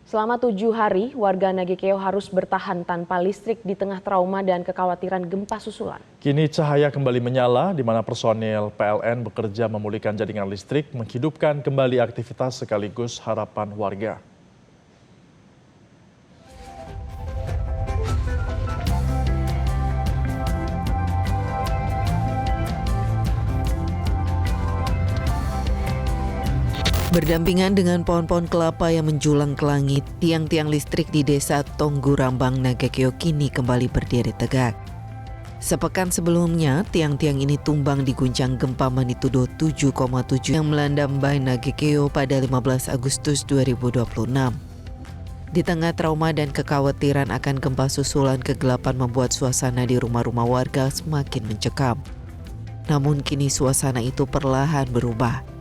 Selama 7 hari, warga Nagekeo harus bertahan tanpa listrik di tengah trauma dan kekhawatiran gempa susulan. Kini cahaya kembali menyala, di mana personil PLN bekerja memulihkan jaringan listrik, menghidupkan kembali aktivitas sekaligus harapan warga. Berdampingan dengan pohon-pohon kelapa yang menjulang ke langit, tiang-tiang listrik di desa Tonggurambang, Nagekeo kini kembali berdiri tegak. Sepekan sebelumnya, tiang-tiang ini tumbang diguncang gempa magnitudo 7,7 yang melanda Mbai Nagekeo pada 15 Agustus 2026. Di tengah trauma dan kekhawatiran akan gempa susulan, kegelapan membuat suasana di rumah-rumah warga semakin mencekam. Namun kini suasana itu perlahan berubah.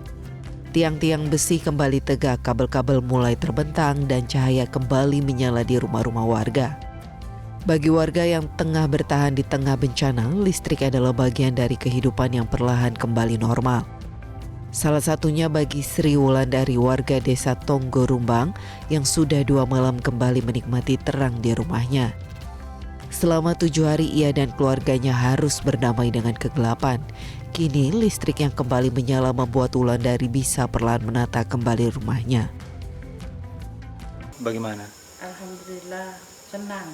Tiang-tiang besi kembali tegak, kabel-kabel mulai terbentang, dan cahaya kembali menyala di rumah-rumah warga. Bagi warga yang tengah bertahan di tengah bencana, listrik adalah bagian dari kehidupan yang perlahan kembali normal. Salah satunya bagi Sri Wulandari, warga desa Tonggurambang yang sudah 2 malam kembali menikmati terang di rumahnya. Selama 7 hari ia dan keluarganya harus berdamai dengan kegelapan. Kini listrik yang kembali menyala membuat Wulandari bisa perlahan menata kembali rumahnya. Bagaimana? Alhamdulillah senang.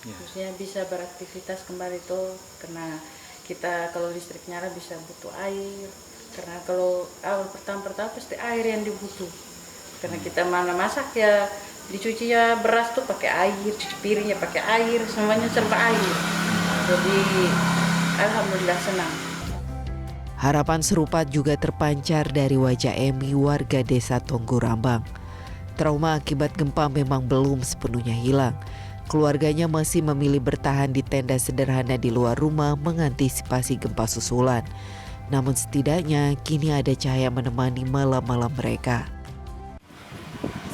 Ya. Khususnya bisa beraktivitas kembali tuh, karena kita kalau listrik nyala bisa butuh air. Karena kalau awal pertama pasti air yang dibutuh. Karena kita mana masak ya, dicuci ya beras tuh pakai air, cuci piringnya pakai air, semuanya serba air. Jadi alhamdulillah senang. Harapan serupa juga terpancar dari wajah Emi, warga desa Tonggurambang. Trauma akibat gempa memang belum sepenuhnya hilang. Keluarganya masih memilih bertahan di tenda sederhana di luar rumah mengantisipasi gempa susulan. Namun setidaknya kini ada cahaya menemani malam-malam mereka.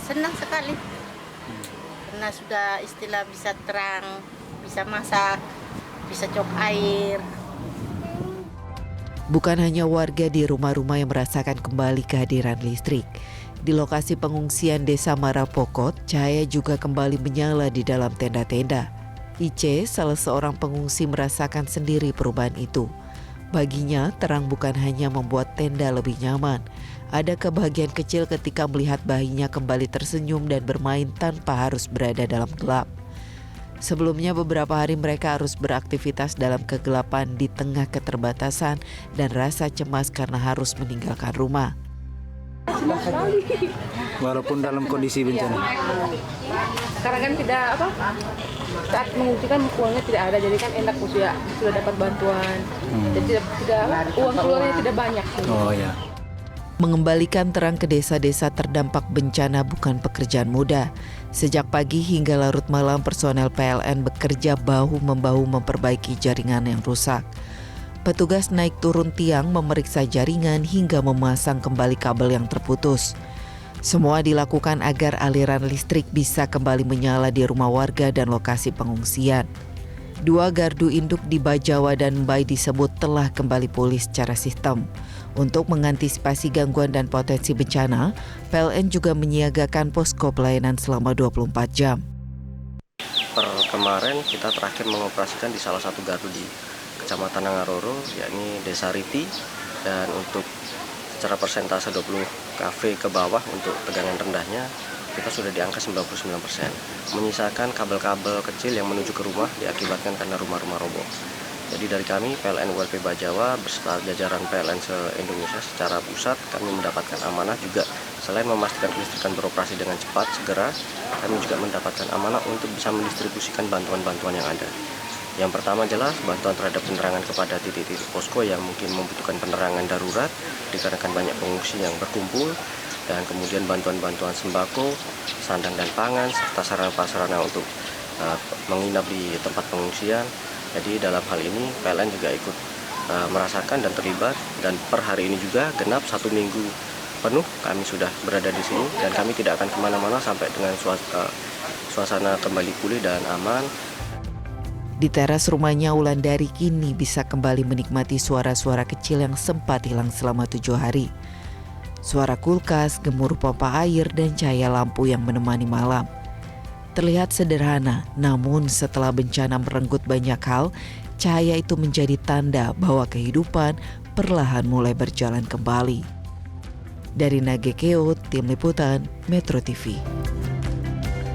Senang sekali, karena sudah istilah bisa terang, bisa masak, bisa cok air. Bukan hanya warga di rumah-rumah yang merasakan kembali kehadiran listrik. Di lokasi pengungsian desa Marapokot, cahaya juga kembali menyala di dalam tenda-tenda. Ice, salah seorang pengungsi, merasakan sendiri perubahan itu. Baginya, terang bukan hanya membuat tenda lebih nyaman. Ada kebahagiaan kecil ketika melihat bayinya kembali tersenyum dan bermain tanpa harus berada dalam gelap. Sebelumnya beberapa hari mereka harus beraktivitas dalam kegelapan di tengah keterbatasan dan rasa cemas karena harus meninggalkan rumah. Walaupun dalam kondisi bencana. Karena kan tidak saat mengungsi kan uangnya tidak ada, jadi kan enak sudah dapat bantuan. Jadi tidak uang keluarnya tidak banyak. Oh ya. Mengembalikan terang ke desa-desa terdampak bencana bukan pekerjaan mudah. Sejak pagi hingga larut malam, personel PLN bekerja bahu-membahu memperbaiki jaringan yang rusak. Petugas naik turun tiang, memeriksa jaringan hingga memasang kembali kabel yang terputus. Semua dilakukan agar aliran listrik bisa kembali menyala di rumah warga dan lokasi pengungsian. 2 gardu induk di Bajawa dan Mbai disebut telah kembali pulih secara sistem. Untuk mengantisipasi gangguan dan potensi bencana, PLN juga menyiagakan posko pelayanan selama 24 jam. Per kemarin kita terakhir mengoperasikan di salah satu gardu di Kecamatan Nangaroro, yakni Desa Riti, dan untuk secara persentase 20 kV ke bawah untuk tegangan rendahnya kita sudah di angka 99%. Menyisakan kabel-kabel kecil yang menuju ke rumah diakibatkan karena rumah-rumah roboh. Jadi dari kami PLN ULP Bajawa beserta jajaran PLN se-Indonesia secara pusat, kami mendapatkan amanah juga selain memastikan kelistrikan beroperasi dengan cepat segera, kami juga mendapatkan amanah untuk bisa mendistribusikan bantuan-bantuan yang ada. Yang pertama jelas bantuan terhadap penerangan kepada titik-titik posko yang mungkin membutuhkan penerangan darurat dikarenakan banyak pengungsi yang berkumpul, dan kemudian bantuan-bantuan sembako, sandang dan pangan, serta sarana-prasarana untuk menginap di tempat pengungsian. Jadi dalam hal ini PLN juga ikut merasakan dan terlibat, dan per hari ini juga genap 1 minggu penuh kami sudah berada di sini, dan kami tidak akan kemana-mana sampai dengan suasana kembali pulih dan aman. Di teras rumahnya, Wulandari kini bisa kembali menikmati suara-suara kecil yang sempat hilang selama 7 hari. Suara kulkas, gemuruh pompa air, dan cahaya lampu yang menemani malam. Terlihat sederhana, namun setelah bencana merenggut banyak hal, cahaya itu menjadi tanda bahwa kehidupan perlahan mulai berjalan kembali. Dari Nagekeo, Tim Liputan, Metro TV.